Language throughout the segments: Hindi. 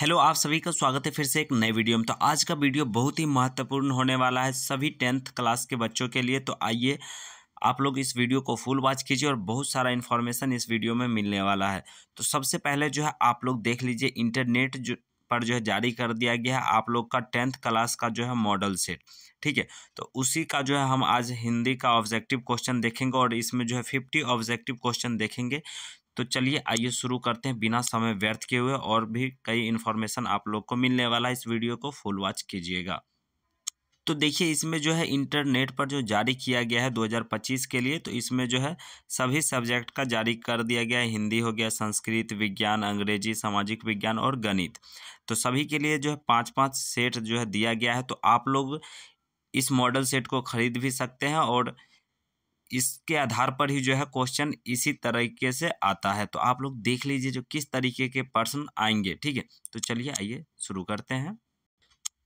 हेलो, आप सभी का स्वागत है फिर से एक नए वीडियो में। तो आज का वीडियो बहुत ही महत्वपूर्ण होने वाला है सभी 10th क्लास के बच्चों के लिए। तो आइए आप लोग इस वीडियो को फुल वॉच कीजिए और बहुत सारा इन्फॉर्मेशन इस वीडियो में मिलने वाला है। तो सबसे पहले जो है आप लोग देख लीजिए, इंटरनेट पर जो है जारी कर दिया गया है आप लोग का 10th क्लास का जो है मॉडल सेट। ठीक है, तो उसी का जो है हम आज हिंदी का ऑब्जेक्टिव क्वेश्चन देखेंगे और इसमें जो है 50 ऑब्जेक्टिव क्वेश्चन देखेंगे। तो चलिए आइए शुरू करते हैं बिना समय व्यर्थ किए हुए। और भी कई इन्फॉर्मेशन आप लोग को मिलने वाला है, इस वीडियो को फुल वॉच कीजिएगा। तो देखिए, इसमें जो है इंटरनेट पर जो जारी किया गया है 2025 के लिए, तो इसमें जो है सभी सब्जेक्ट का जारी कर दिया गया है। हिंदी हो गया, संस्कृत, विज्ञान, अंग्रेजी, सामाजिक विज्ञान और गणित। तो सभी के लिए जो है 5-5 सेट जो है दिया गया है। तो आप लोग इस मॉडल सेट को खरीद भी सकते हैं और इसके आधार पर ही जो है क्वेश्चन इसी तरीके से आता है। तो आप लोग देख लीजिए जो किस तरीके के प्रश्न आएंगे। ठीक है, तो चलिए आइए शुरू करते हैं।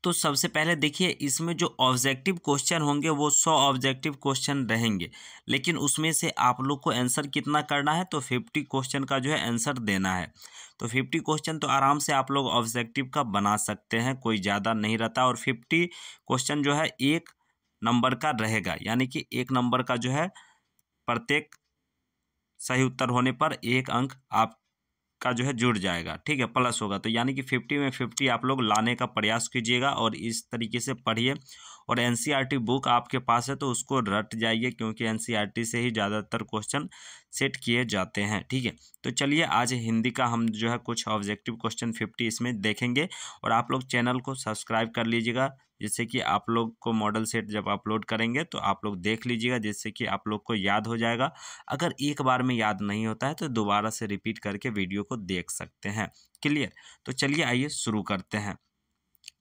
तो सबसे पहले देखिए, इसमें जो ऑब्जेक्टिव क्वेश्चन होंगे वो 100 ऑब्जेक्टिव क्वेश्चन रहेंगे, लेकिन उसमें से आप लोग को आंसर कितना करना है, तो 50 क्वेश्चन का जो है आंसर देना है। तो 50 क्वेश्चन तो आराम से आप लोग ऑब्जेक्टिव का बना सकते हैं, कोई ज़्यादा नहीं रहता। और 50 क्वेश्चन जो है 1 नंबर का रहेगा, यानी कि 1 नंबर का जो है प्रत्येक सही उत्तर होने पर 1 अंक आपका जो है जुड़ जाएगा। ठीक है, प्लस होगा। तो यानी कि 50 में 50 आप लोग लाने का प्रयास कीजिएगा और इस तरीके से पढ़िए। और एनसीईआरटी बुक आपके पास है तो उसको रट जाइए, क्योंकि एनसीईआरटी से ही ज़्यादातर क्वेश्चन सेट किए जाते हैं। ठीक है, तो चलिए आज हिंदी का हम जो है कुछ ऑब्जेक्टिव क्वेश्चन 50 इसमें देखेंगे। और आप लोग चैनल को सब्सक्राइब कर लीजिएगा, जिससे कि आप लोग को मॉडल सेट जब अपलोड करेंगे तो आप लोग देख लीजिएगा, जिससे कि आप लोग को याद हो जाएगा। अगर एक बार में याद नहीं होता है तो दोबारा से रिपीट करके वीडियो को देख सकते हैं। क्लियर? तो चलिए आइए शुरू करते हैं।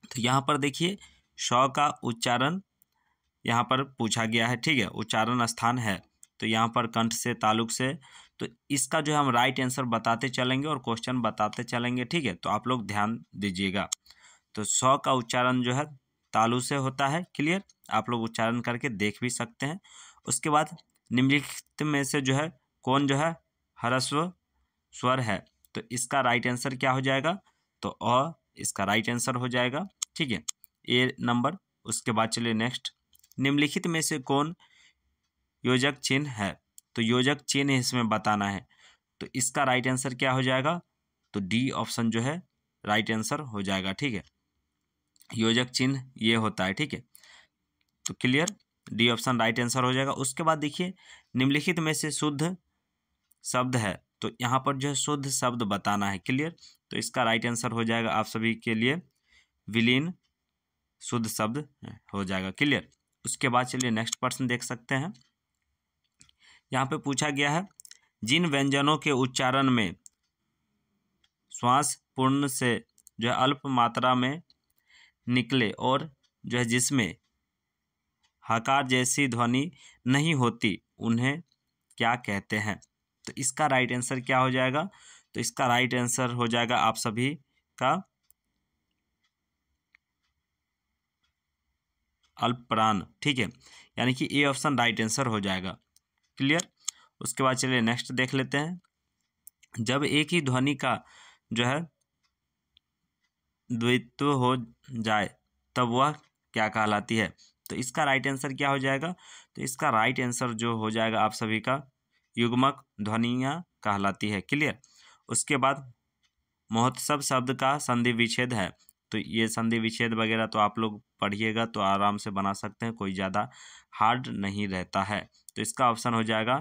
तो यहाँ पर देखिए, श का उच्चारण यहाँ पर पूछा गया है। ठीक है, उच्चारण स्थान है तो यहाँ पर कंठ से, तालुक से। तो इसका जो है हम राइट आंसर बताते चलेंगे और क्वेश्चन बताते चलेंगे। ठीक है, तो आप लोग ध्यान दीजिएगा। तो स का उच्चारण जो है तालु से होता है। क्लियर? आप लोग उच्चारण करके देख भी सकते हैं। उसके बाद निम्नलिखित में से जो है कौन जो है ह्रस्व स्वर है, तो इसका राइट आंसर क्या हो जाएगा, तो अ इसका राइट आंसर हो जाएगा। ठीक है, ए नंबर। उसके बाद चलिए नेक्स्ट, निम्नलिखित में से कौन योजक चिन्ह है, तो योजक चिन्ह इसमें बताना है। तो इसका राइट आंसर क्या हो जाएगा, तो डी ऑप्शन जो है राइट आंसर हो जाएगा। ठीक है, योजक चिन्ह ये होता है। ठीक है, तो clear, D option right answer हो जाएगा। उसके बाद देखिए, निम्नलिखित में से शुद्ध शब्द है, तो यहाँ पर जो है शुद्ध शब्द बताना है। क्लियर? तो इसका राइट आंसर हो जाएगा आप सभी के लिए विलीन शुद्ध शब्द हो जाएगा। क्लियर? उसके बाद चलिए नेक्स्ट प्रश्न देख सकते हैं। यहाँ पे पूछा गया है, जिन व्यंजनों के उच्चारण में श्वास पूर्ण से जो है अल्प मात्रा में निकले और जो है जिसमें हकार जैसी ध्वनि नहीं होती, उन्हें क्या कहते हैं। तो इसका राइट आंसर क्या हो जाएगा, तो इसका राइट आंसर हो जाएगा आप सभी का अल्पप्राण। ठीक है, यानी कि ए ऑप्शन राइट आंसर हो जाएगा। क्लियर? उसके बाद चलिए नेक्स्ट देख लेते हैं। जब एक ही ध्वनि का जो है द्वित्व हो जाए तब वह क्या कहलाती है, तो इसका राइट आंसर क्या हो जाएगा, तो इसका राइट आंसर जो हो जाएगा आप सभी का युग्मक ध्वनियाँ कहलाती है। क्लियर? उसके बाद महोत्सव शब्द का संधि विच्छेद है, तो ये संधि विच्छेद वगैरह तो आप लोग पढ़िएगा तो आराम से बना सकते हैं, कोई ज़्यादा हार्ड नहीं रहता है। तो इसका ऑप्शन हो जाएगा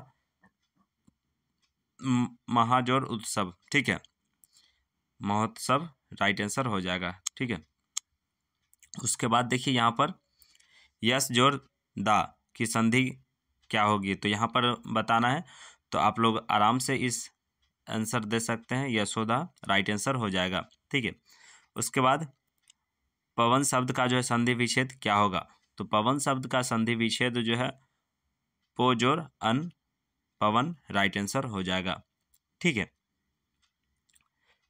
महाजोर उत्सव। ठीक है, महोत्सव राइट आंसर हो जाएगा। ठीक है, उसके बाद देखिए यहाँ पर यस जोर दा की संधि क्या होगी, तो यहाँ पर बताना है। तो आप लोग आराम से इस आंसर दे सकते हैं, यशोदा राइट आंसर हो जाएगा। ठीक है, उसके बाद पवन शब्द का जो है संधि विच्छेद क्या होगा, तो पवन शब्द का संधि विच्छेद जो है पो जोर अन पवन राइट आंसर हो जाएगा। ठीक है,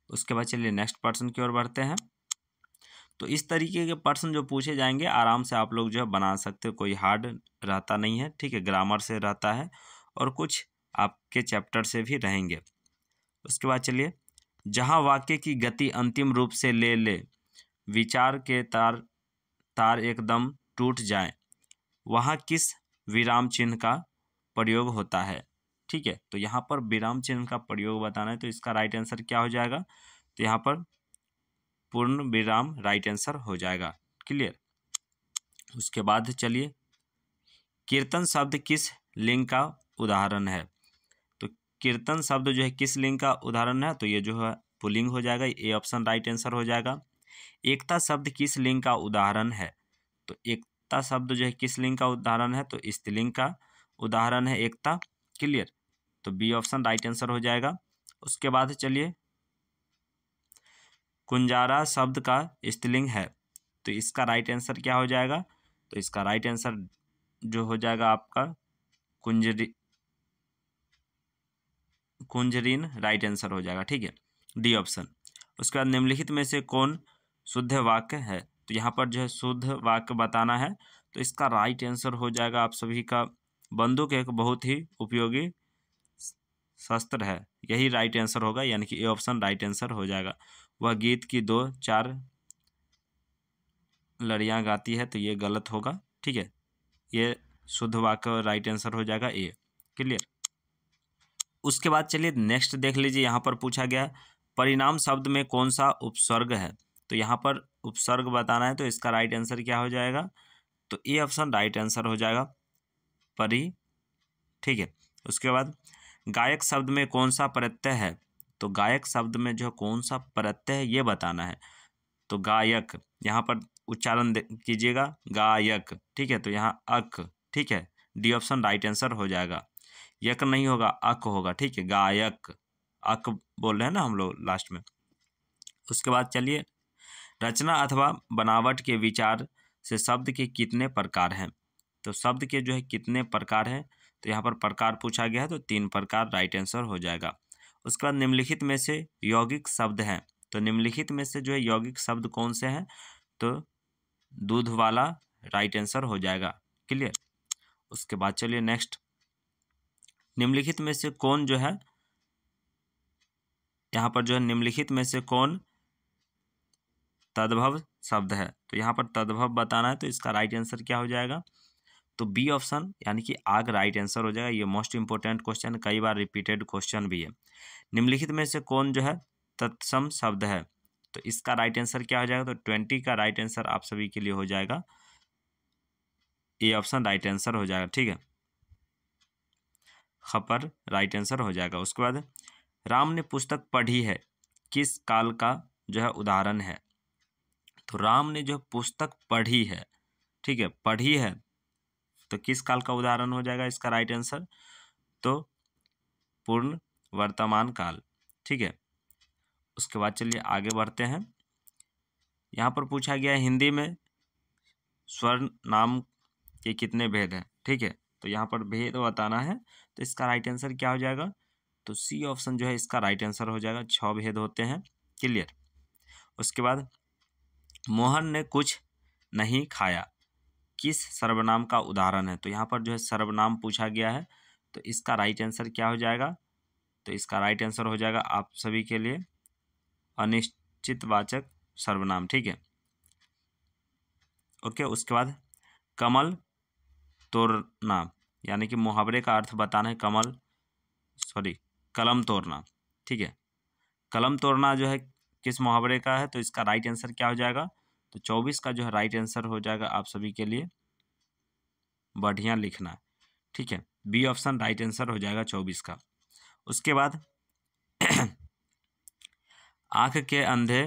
उसके बाद चलिए नेक्स्ट प्रश्न की ओर बढ़ते हैं। तो इस तरीके के प्रश्न जो पूछे जाएंगे आराम से आप लोग जो है बना सकते हो, कोई हार्ड रहता नहीं है। ठीक है, ग्रामर से रहता है और कुछ आपके चैप्टर से भी रहेंगे। उसके बाद चलिए जहाँ वाक्य की गति अंतिम रूप से ले ले, विचार के तार एकदम टूट जाए, वहाँ किस विराम चिन्ह का प्रयोग होता है। ठीक है, तो यहाँ पर विराम चिन्ह का प्रयोग बताना है, तो इसका राइट आंसर क्या हो जाएगा, तो यहाँ पर पूर्ण विराम राइट आंसर हो जाएगा। क्लियर। उसके बाद चलिए, कीर्तन शब्द किस लिंग का उदाहरण है। तो कीर्तन शब्द जो है किस लिंग का उदाहरण है, तो ये जो है पुल्लिंग हो जाएगा, ए ऑप्शन राइट आंसर हो जाएगा। एकता शब्द किस लिंग का उदाहरण है, तो एकता शब्द जो है किस लिंग का उदाहरण है, तो स्त्रीलिंग का उदाहरण है एकता। क्लियर, तो बी ऑप्शन राइट आंसर हो जाएगा। उसके बाद चलिए, कुंजारा शब्द का स्त्रीलिंग है, तो इसका राइट आंसर क्या हो जाएगा, तो इसका राइट आंसर जो हो जाएगा आपका कुंजरीन राइट आंसर हो जाएगा। ठीक है, डी ऑप्शन। उसके बाद निम्नलिखित में से कौन शुद्ध वाक्य है, तो यहाँ पर जो है शुद्ध वाक्य बताना है, तो इसका राइट आंसर हो जाएगा आप सभी का, बंदूक एक बहुत ही उपयोगी शस्त्र है, यही राइट आंसर होगा, यानी कि ए ऑप्शन राइट आंसर हो जाएगा। वह गीत की 2-4 लड़ियाँ गाती है, तो ये गलत होगा। ठीक है, ये शुद्ध वाक्य राइट आंसर हो जाएगा ए। क्लियर। उसके बाद चलिए नेक्स्ट देख लीजिए, यहाँ पर पूछा गया परिणाम शब्द में कौन सा उपसर्ग है, तो यहाँ पर उपसर्ग बताना है, तो इसका राइट आंसर क्या हो जाएगा, तो ए ऑप्शन राइट आंसर हो जाएगा, परि। ठीक है, उसके बाद गायक शब्द में कौन सा प्रत्यय है, तो गायक शब्द में जो कौन सा प्रत्यय है ये बताना है, तो गायक, यहाँ पर उच्चारण कीजिएगा गायक। ठीक है, तो यहाँ अक। ठीक है, डी ऑप्शन राइट आंसर हो जाएगा, यक नहीं होगा अक होगा। ठीक है, गायक, अक बोल रहे हैं ना हम लोग लास्ट में। उसके बाद चलिए, रचना अथवा बनावट के विचार से शब्द के कितने प्रकार हैं, तो शब्द के जो है कितने प्रकार हैं, तो यहाँ पर प्रकार पूछा गया है, तो 3 प्रकार राइट आंसर हो जाएगा। उसके बाद निम्नलिखित में से यौगिक शब्द हैं, तो निम्नलिखित में से जो है यौगिक शब्द कौन से हैं, तो दूध वाला राइट आंसर हो जाएगा। क्लियर। उसके बाद चलिए नेक्स्ट, निम्नलिखित में से कौन जो है, यहाँ पर जो है निम्नलिखित में से कौन तद्भव शब्द है, तो यहाँ पर तद्भव बताना है, तो इसका राइट आंसर क्या हो जाएगा, तो बी ऑप्शन यानी कि आग राइट आंसर हो जाएगा। ये मोस्ट इंपॉर्टेंट क्वेश्चन, कई बार रिपीटेड क्वेश्चन भी है। निम्नलिखित में से कौन जो है तत्सम शब्द है, तो इसका राइट आंसर क्या हो जाएगा, तो 20 का राइट आंसर आप सभी के लिए हो जाएगा, ए ऑप्शन राइट आंसर हो जाएगा। ठीक है, खपर राइट आंसर हो जाएगा। उसके बाद राम ने पुस्तक पढ़ी है, किस काल का जो है उदाहरण है, तो राम ने जो पुस्तक पढ़ी है, ठीक है पढ़ी है, तो किस काल का उदाहरण हो जाएगा इसका राइट आंसर, तो पूर्ण वर्तमान काल। ठीक है, उसके बाद चलिए आगे बढ़ते हैं। यहाँ पर पूछा गया है हिंदी में स्वर नाम के कितने भेद हैं। ठीक है, तो यहाँ पर भेद बताना है, तो इसका राइट आंसर क्या हो जाएगा, तो सी ऑप्शन जो है इसका राइट आंसर हो जाएगा, 6 भेद होते हैं। क्लियर। उसके बाद मोहन ने कुछ नहीं खाया, किस सर्वनाम का उदाहरण है, तो यहाँ पर जो है सर्वनाम पूछा गया है, तो इसका राइट आंसर क्या हो जाएगा, तो इसका राइट आंसर हो जाएगा आप सभी के लिए अनिश्चितवाचक सर्वनाम। ठीक है, ओके। उसके बाद कमल तोड़ना, यानी कि मुहावरे का अर्थ बताना है, कलम तोड़ना। ठीक है, कलम तोड़ना जो है किस मुहावरे का है, तो इसका राइट आंसर क्या हो जाएगा, तो 24 का जो है राइट आंसर हो जाएगा आप सभी के लिए बढ़िया लिखना। ठीक है, बी ऑप्शन राइट आंसर हो जाएगा 24 का। उसके बाद आंख के अंधे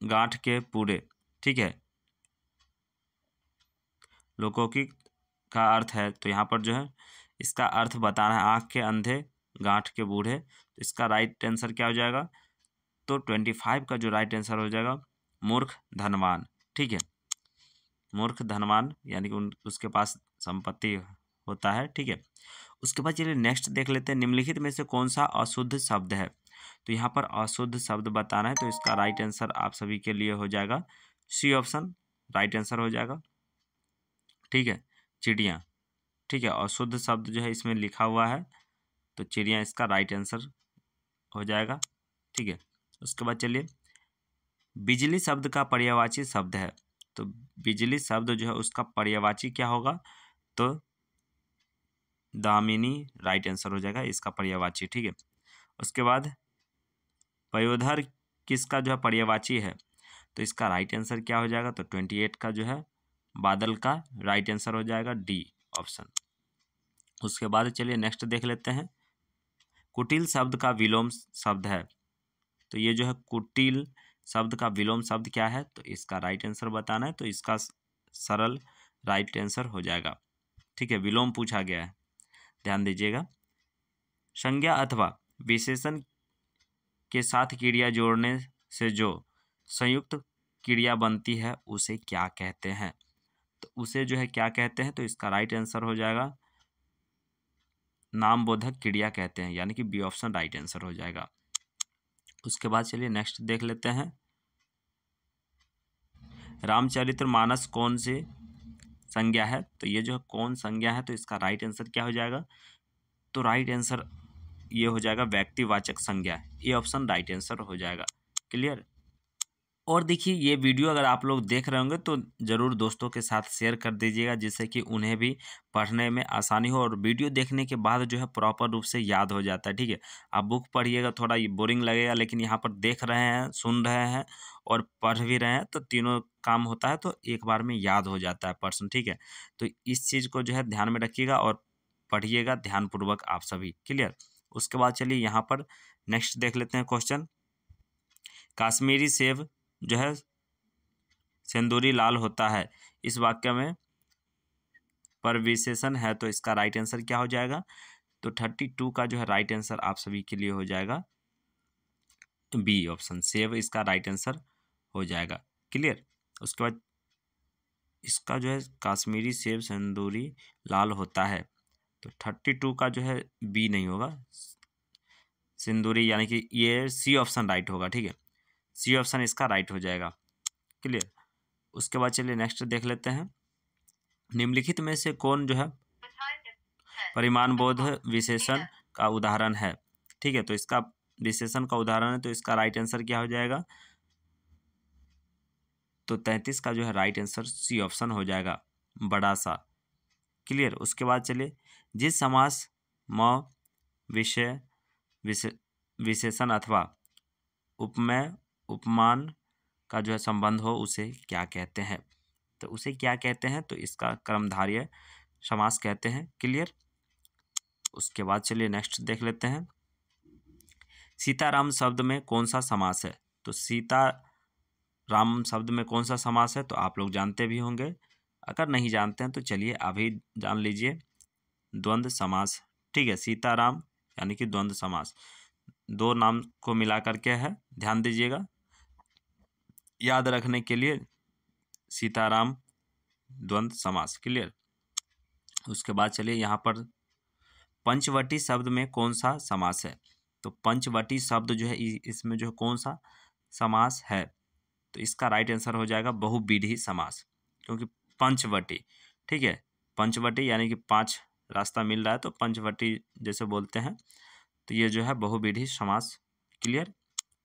गांठ के पूरे। ठीक है, लोकोक्ति का अर्थ है, तो यहाँ पर जो है इसका अर्थ बताना है, आंख के अंधे गांठ के बूढ़े, तो इसका राइट आंसर क्या हो जाएगा, तो 25 का जो राइट आंसर हो जाएगा मूर्ख धनवान। ठीक है, मूर्ख धनवान यानी कि उसके पास संपत्ति होता है। ठीक है, उसके बाद चलिए नेक्स्ट देख लेते हैं, निम्नलिखित में से कौन सा अशुद्ध शब्द है, तो यहाँ पर अशुद्ध शब्द बताना है, तो इसका राइट आंसर आप सभी के लिए हो जाएगा सी ऑप्शन राइट आंसर हो जाएगा। ठीक है, चिड़िया। ठीक है, अशुद्ध शब्द जो है इसमें लिखा हुआ है, तो चिड़िया इसका राइट आंसर हो जाएगा। ठीक है। उसके बाद चलिए, बिजली शब्द का पर्यायवाची शब्द है, तो बिजली शब्द जो है उसका पर्यायवाची क्या होगा, तो दामिनी राइट आंसर हो जाएगा इसका पर्यायवाची, ठीक है। उसके बाद पयोधर किसका जो है पर्यायवाची है, तो इसका राइट आंसर क्या हो जाएगा, तो 28 का जो है बादल का राइट आंसर हो जाएगा डी ऑप्शन। उसके बाद चलिए नेक्स्ट देख लेते हैं, कुटिल शब्द का विलोम शब्द है, तो ये जो है कुटिल शब्द का विलोम शब्द क्या है, तो इसका राइट आंसर बताना है, तो इसका सरल राइट आंसर हो जाएगा, ठीक है। विलोम पूछा गया है, ध्यान दीजिएगा। संज्ञा अथवा विशेषण के साथ क्रिया जोड़ने से जो संयुक्त क्रिया बनती है उसे क्या कहते हैं, तो उसे जो है क्या कहते हैं, तो इसका राइट आंसर हो जाएगा नामबोधक क्रिया कहते हैं, यानी कि बी ऑप्शन राइट आंसर हो जाएगा। उसके बाद चलिए नेक्स्ट देख लेते हैं, रामचरितमानस कौन सी संज्ञा है, तो ये जो है कौन संज्ञा है, तो इसका राइट आंसर क्या हो जाएगा, तो राइट आंसर ये हो जाएगा व्यक्तिवाचक संज्ञा, ये ऑप्शन राइट आंसर हो जाएगा। क्लियर। और देखिए ये वीडियो अगर आप लोग देख रहे होंगे तो ज़रूर दोस्तों के साथ शेयर कर दीजिएगा, जिससे कि उन्हें भी पढ़ने में आसानी हो, और वीडियो देखने के बाद जो है प्रॉपर रूप से याद हो जाता है, ठीक है। आप बुक पढ़िएगा थोड़ा ये बोरिंग लगेगा, लेकिन यहाँ पर देख रहे हैं, सुन रहे हैं और पढ़ भी रहे हैं, तो तीनों काम होता है, तो एक बार में याद हो जाता है पर्सन, ठीक है। तो इस चीज़ को जो है ध्यान में रखिएगा और पढ़िएगा ध्यानपूर्वक आप सभी। क्लियर। उसके बाद चलिए यहाँ पर नेक्स्ट देख लेते हैं क्वेश्चन, काश्मीरी सेब जो है सिंदूरी लाल होता है, इस वाक्य में परविशेषण है, तो इसका राइट आंसर क्या हो जाएगा, तो 32 का जो है राइट आंसर आप सभी के लिए हो जाएगा बी ऑप्शन, सेब इसका राइट आंसर हो जाएगा। क्लियर। उसके बाद इसका जो है काश्मीरी सेब सिंदूरी लाल होता है, तो 32 का जो है बी नहीं होगा, सिंदूरी, यानी कि ये सी ऑप्शन राइट होगा, ठीक है। सी ऑप्शन इसका राइट हो जाएगा। क्लियर। उसके बाद चलिए नेक्स्ट देख लेते हैं, निम्नलिखित में से कौन जो है परिमाण बोध विशेषण का उदाहरण है, ठीक है। तो इसका विशेषण का उदाहरण है, तो इसका राइट आंसर क्या हो जाएगा, तो 33 का जो है राइट आंसर सी ऑप्शन हो जाएगा, बड़ा सा। क्लियर। उसके बाद चलिए, जिस समास म विषय विशेषण अथवा उपमेय उपमान का जो है संबंध हो उसे क्या कहते हैं, तो उसे क्या कहते हैं, तो इसका कर्मधारय समास कहते हैं। क्लियर। उसके बाद चलिए नेक्स्ट देख लेते हैं, सीताराम शब्द में कौन सा समास है, तो सीताराम शब्द में कौन सा समास है, तो आप लोग जानते भी होंगे, अगर नहीं जानते हैं तो चलिए अभी जान लीजिए, द्वंद्व समास, ठीक है। सीताराम यानी कि द्वंद्व समास, दो नाम को मिला करके है, ध्यान दीजिएगा, याद रखने के लिए सीताराम द्वंद्व समास। क्लियर। उसके बाद चलिए यहाँ पर पंचवटी शब्द में कौन सा समास है, तो पंचवटी शब्द जो है इसमें जो है कौन सा समास है, तो इसका राइट आंसर हो जाएगा बहुविधि समास, क्योंकि पंचवटी, ठीक है, पंचवटी यानी कि 5 रास्ता मिल रहा है, तो पंचवटी जैसे बोलते हैं, तो ये जो है बहुविधि समास। क्लियर।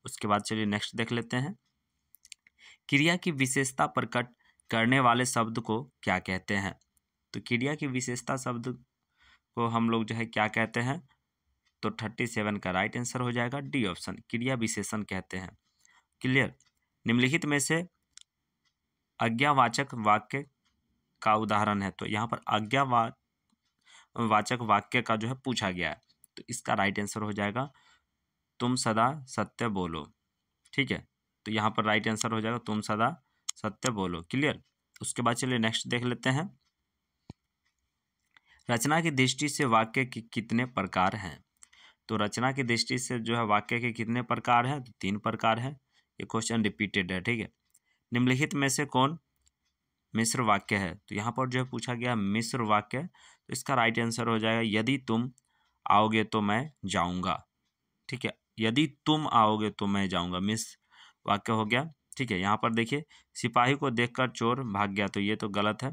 उसके बाद चलिए नेक्स्ट देख लेते हैं, क्रिया की विशेषता प्रकट करने वाले शब्द को क्या कहते हैं, तो क्रिया की विशेषता शब्द को हम लोग जो है क्या कहते हैं, तो 37 का राइट आंसर हो जाएगा डी ऑप्शन, क्रिया विशेषण कहते हैं। क्लियर। निम्नलिखित में से आज्ञावाचक वाक्य का उदाहरण है, तो यहाँ पर आज्ञावाचक वाक्य का जो है पूछा गया है, तो इसका राइट आंसर हो जाएगा तुम सदा सत्य बोलो, ठीक है। तो यहाँ पर राइट आंसर हो जाएगा तुम सदा सत्य बोलो। क्लियर। उसके बाद चलिए नेक्स्ट देख लेते हैं, रचना की दृष्टि से वाक्य के कितने प्रकार हैं, तो रचना की दृष्टि से जो है वाक्य के कितने प्रकार हैं, तो 3 प्रकार हैं, ये क्वेश्चन रिपीटेड है, ठीक है। निम्नलिखित में से कौन मिश्र वाक्य है, तो यहाँ पर जो है पूछा गया मिश्र वाक्य, तो इसका राइट आंसर हो जाएगा यदि तुम आओगे तो मैं जाऊँगा, ठीक है, यदि तुम आओगे तो मैं जाऊँगा, मिश्र वाक्य हो गया, ठीक है। यहाँ पर देखिए, सिपाही को देखकर चोर भाग गया, तो ये तो गलत है।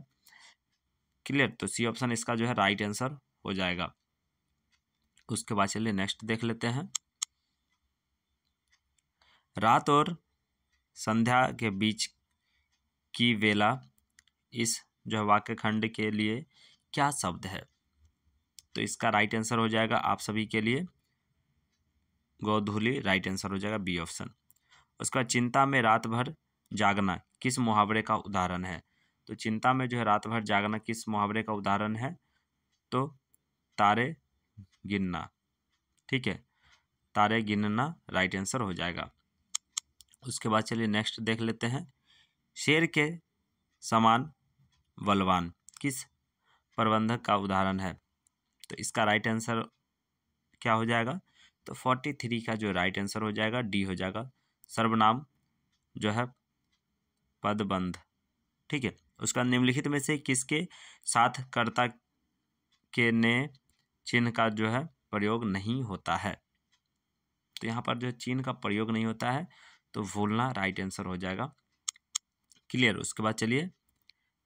क्लियर। तो सी ऑप्शन इसका जो है राइट आंसर हो जाएगा। उसके बाद चलिए नेक्स्ट देख लेते हैं, रात और संध्या के बीच की वेला इस जो है वाक्य खंड के लिए क्या शब्द है? तो इसका राइट आंसर हो जाएगा आप सभी के लिए गोधूली, राइट आंसर हो जाएगा बी ऑप्शन। उसका चिंता में रात भर जागना किस मुहावरे का उदाहरण है? तो चिंता में जो है रात भर जागना किस मुहावरे का उदाहरण है? तो तारे गिनना, ठीक है, तारे गिनना राइट आंसर हो जाएगा। उसके बाद चलिए नेक्स्ट देख लेते हैं। शेर के समान बलवान किस प्रबंधक का उदाहरण है? तो इसका राइट आंसर क्या हो जाएगा? तो 43 का जो राइट आंसर हो जाएगा डी हो जाएगा, सर्वनाम जो है पदबंध, ठीक है। उसका निम्नलिखित में से किसके साथ कर्ता के ने चिन्ह का जो है प्रयोग नहीं होता है? तो यहाँ पर जो चिन्ह का प्रयोग नहीं होता है तो भूलना राइट आंसर हो जाएगा, क्लियर। उसके बाद चलिए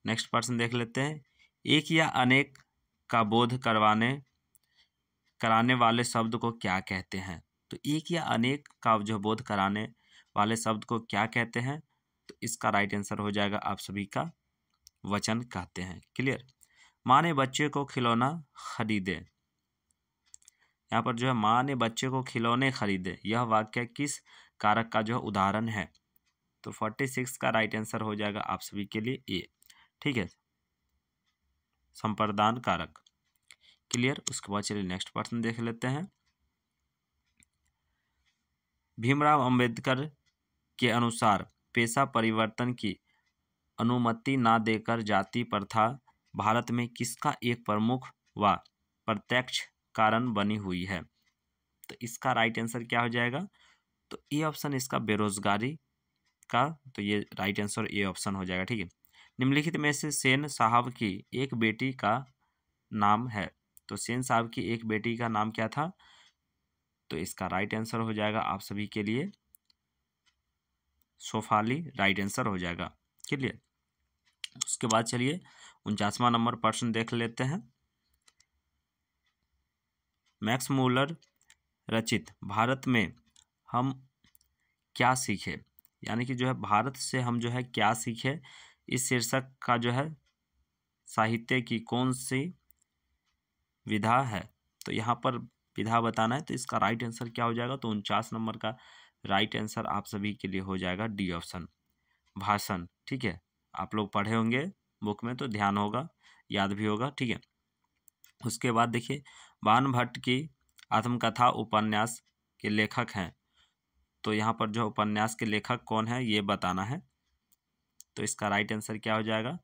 नेक्स्ट पर्सन देख लेते हैं। एक या अनेक का बोध कराने वाले शब्द को क्या कहते हैं? तो एक या अनेक का जो बोध कराने वाले शब्द को क्या कहते हैं? तो इसका राइट आंसर हो जाएगा आप सभी का वचन कहते हैं, क्लियर। माँ ने बच्चे को खिलौना खरीदे, यहाँ पर जो है माँ ने बच्चे को खिलौने खरीदे, यह वाक्य किस कारक का जो उदाहरण है? तो 46 का राइट आंसर हो जाएगा आप सभी के लिए ए, ठीक है, संप्रदान कारक, क्लियर। उसके बाद चलिए नेक्स्ट पर्सन देख लेते हैं। भीमराव अंबेडकर के अनुसार पेशा परिवर्तन की अनुमति ना देकर जाति प्रथा भारत में किसका एक प्रमुख व प्रत्यक्ष कारण बनी हुई है? तो इसका राइट आंसर क्या हो जाएगा? तो ए ऑप्शन इसका बेरोजगारी का, तो ये राइट आंसर ए ऑप्शन हो जाएगा, ठीक है। निम्नलिखित में से सेन साहब की एक बेटी का नाम है, तो सेन साहब की एक बेटी का नाम क्या था? तो इसका राइट आंसर हो जाएगा आप सभी के लिए सोफाली, राइट आंसर हो जाएगा, क्लियर। उसके बाद चलिए 49वां नंबर प्रश्न देख लेते हैं। मैक्स मूलर रचित भारत में हम क्या सीखे, यानी कि जो है भारत से हम जो है क्या सीखे, इस शीर्षक का जो है साहित्य की कौन सी विधा है? तो यहाँ पर विधा बताना है, तो इसका राइट आंसर क्या हो जाएगा? तो 49 नंबर का राइट आंसर आप सभी के लिए हो जाएगा डी ऑप्शन, भाषण, ठीक है। आप लोग पढ़े होंगे बुक में तो ध्यान होगा, याद भी होगा, ठीक है। उसके बाद देखिए बाण भट्ट की आत्मकथा उपन्यास के लेखक हैं, तो यहाँ पर जो उपन्यास के लेखक कौन है ये बताना है, तो इसका राइट आंसर क्या हो जाएगा?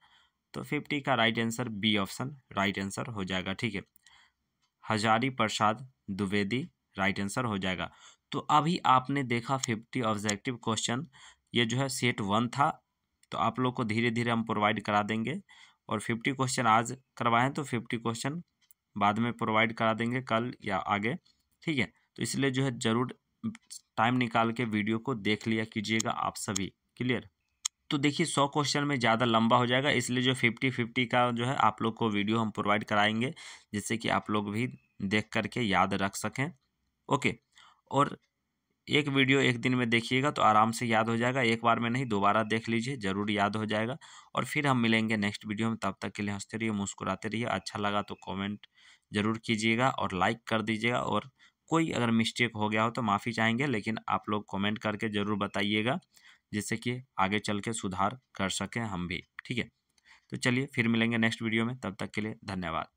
तो 50 का right answer B option right answer हो जाएगा, ठीक है, हजारी प्रसाद द्विवेदी, राइट आंसर हो जाएगा। तो अभी आपने देखा 50 ऑब्जेक्टिव क्वेश्चन, ये जो है सेट 1 था, तो आप लोग को धीरे धीरे हम प्रोवाइड करा देंगे, और 50 क्वेश्चन आज करवाएं तो 50 क्वेश्चन बाद में प्रोवाइड करा देंगे कल या आगे, ठीक है। तो इसलिए जो है ज़रूर टाइम निकाल के वीडियो को देख लिया कीजिएगा आप सभी, क्लियर। तो देखिए 100 क्वेश्चन में ज़्यादा लंबा हो जाएगा, इसलिए जो 50-50 का जो है आप लोग को वीडियो हम प्रोवाइड कराएंगे, जिससे कि आप लोग भी देख करके याद रख सकें, ओके। और एक वीडियो एक दिन में देखिएगा तो आराम से याद हो जाएगा, एक बार में नहीं दोबारा देख लीजिए, ज़रूर याद हो जाएगा। और फिर हम मिलेंगे नेक्स्ट वीडियो में, तब तक के लिए हंसते रहिए, मुस्कुराते रहिए। अच्छा लगा तो कमेंट ज़रूर कीजिएगा और लाइक कर दीजिएगा, और कोई अगर मिस्टेक हो गया हो तो माफ़ी चाहेंगे, लेकिन आप लोग कमेंट करके ज़रूर बताइएगा, जिससे कि आगे चल के सुधार कर सकें हम भी, ठीक है। तो चलिए फिर मिलेंगे नेक्स्ट वीडियो में, तब तक के लिए धन्यवाद।